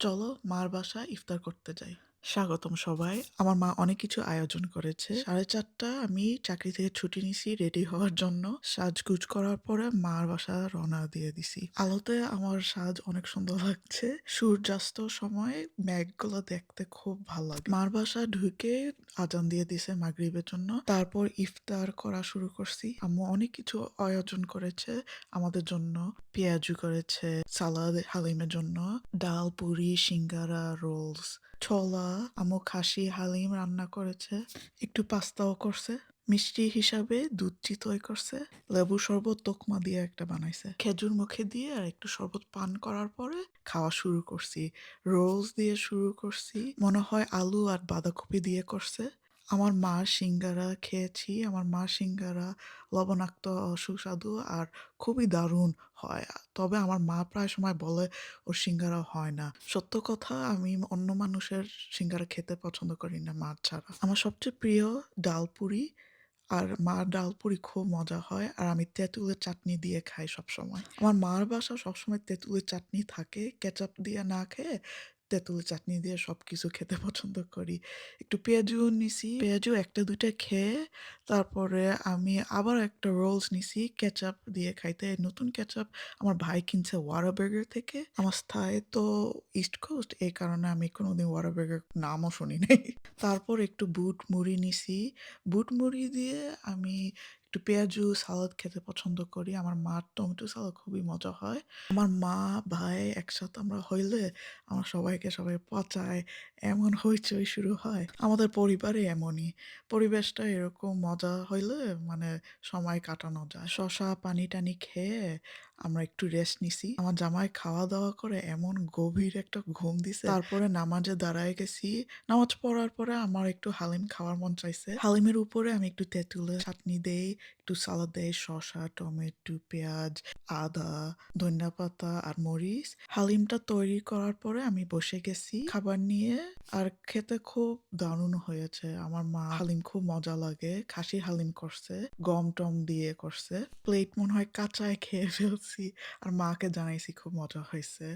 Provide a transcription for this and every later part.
চলো মার বাসায় ইফতার করতে যাই। স্বাগতম সবাই। আমার মা অনেক কিছু আয়োজন করেছে। 4:30 আমি চাকরি থেকে ছুটি নিছি রেডি হওয়ার জন্য। সাজগুজ করার পরে মার বাসা রওনা দিয়ে দিছি। আলোতে আমার সাজ অনেক সুন্দর লাগছে। সূর্যাস্তর সময় মেঘগুলো দেখতে খুব ভালো লাগে। মার বাসা ঢুকে আজান দিয়ে দিছে মাগরিবের জন্য। তারপর ইফতার করা শুরু করছি। আম্মু অনেক কিছু আয়োজন করেছে আমাদের জন্য। পেঁয়াজু করেছে, সালাদ হালিমের জন্য, ডাল, পুরি, সিঙ্গারা, রোলস, ছোলা। আম্মু খাসি হালিম রান্না করেছে, একটু পাস্তাও করছে। মিষ্টি হিসাবে দুধ চিতই করছে, লেবু শরবত তোকমা দিয়ে একটা বানাইছে, খেজুর মুখে দিয়ে আর একটু শরবত পান করার পরে খাওয়া শুরু করছি। রোলস দিয়ে শুরু করছি, মনে হয় আলু আর বাঁধাকপি দিয়ে করছে। আমার মার সিঙ্গারা খেয়েছি। আমার মার সিঙ্গারা লবণাক্ত, সুস্বাদু আর খুবই দারুণ হয়। তবে আমার মা প্রায় সময় বলে ওর সিঙ্গারা হয় না। সত্য কথা, আমি অন্য মানুষের সিঙ্গারা খেতে পছন্দ করি না মার ছাড়া। আমার সবচেয়ে প্রিয় ডালপুরি, আর মার ডালপুরি খুব মজা হয়। আর আমি তেঁতুলের চাটনি দিয়ে খাই সবসময়। আমার মার বাসা সবসময় তেঁতুলের চাটনি থাকে, কেচাপ দিয়ে না খেয়ে তেঁতুলের চাটনি দিয়ে সবকিছু খেতে পছন্দ করি। একটু পেঁয়াজু নিছি, পেঁয়াজু একটা দুইটা খেয়ে তারপরে আমি আবার একটা রোলস নিছি কেচাপ দিয়ে খাইতে। নতুন কেচাপ আমার ভাই কিনছে ওয়ারাবার্গার থেকে। আমার স্থায় তো ইস্ট কোস্ট, এই কারণে আমি কোনোদিন ওয়ারাবার্গার নামও শুনি নাই। তারপর একটু বুট মুড়ি নিছি। বুট মুড়ি দিয়ে আমি একটু পেঁয়াজু সালাদ খেতে পছন্দ করি। আমার মার টমেটো সালাদ খুবই মজা হয়। আমার মা ভাই একসাথে আমরা হইলে আমার সবাই পচায়, এমন হইচই শুরু হয়। আমাদের পরিবারে এমনই, পরিবেশটা এরকম মজা হইলে মানে সময় কাটানো যায়। শশা পানি টানি খেয়ে আমরা একটু রেস্ট নিছি। আমার জামাই খাওয়া দাওয়া করে এমন গভীর একটা ঘুম দিছে। তারপরে নামাজে দাঁড়ায় গেছি। নামাজ পড়ার পরে আমার একটু হালিম খাওয়ার মন চাইছে। হালিমের উপরে আমি একটু তেঁতুলের চাটনি দেই, একটু সালাদ দেই, শসা, টমেটো, পেঁয়াজ, আদা, ধনিয়াপাতা আর মরিচ। হালিমটা তৈরি করার পরে আমি বসে গেছি খাবার নিয়ে। আর খেতে খুব দারুণ হয়েছে। আমার মা হালিম খুব মজা লাগে, খাসি হালিম করছে, গম টম দিয়ে করছে। প্লেট মনে হয় কাঁচায় খেয়ে ফেলছি। আর মাকে জানাইছি খুব মজা হয়েছে।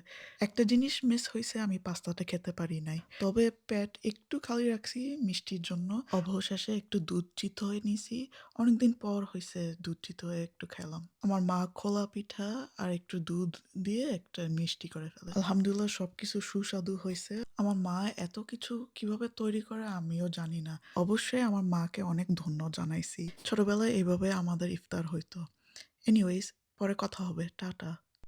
একটা জিনিস মিস হয়েছে, আমি পাস্তাটা খেতে পারি নাই। তবে পেট একটু খালি রাখছি মিষ্টির জন্য। অবশেষে একটু দুধ চিতই নিছি। অনেকদিন পর হয়েছে দুধ চিতই একটু খেলাম। আমার মা খোলা পিঠা আর একটু দুধ দিয়ে একটা মিষ্টি করে ফেলে। আলহামদুলিল্লাহ সবকিছু সুস্বাদু হয়েছে। আমার মা এত কিছু কিভাবে তৈরি করে আমিও জানি না। অবশ্যই আমার মাকে অনেক ধন্য জানাইছি। ছোটবেলায় এইভাবে আমাদের ইফতার হইতো। এনিওয়েজ, পরে কথা হবে। টাটা।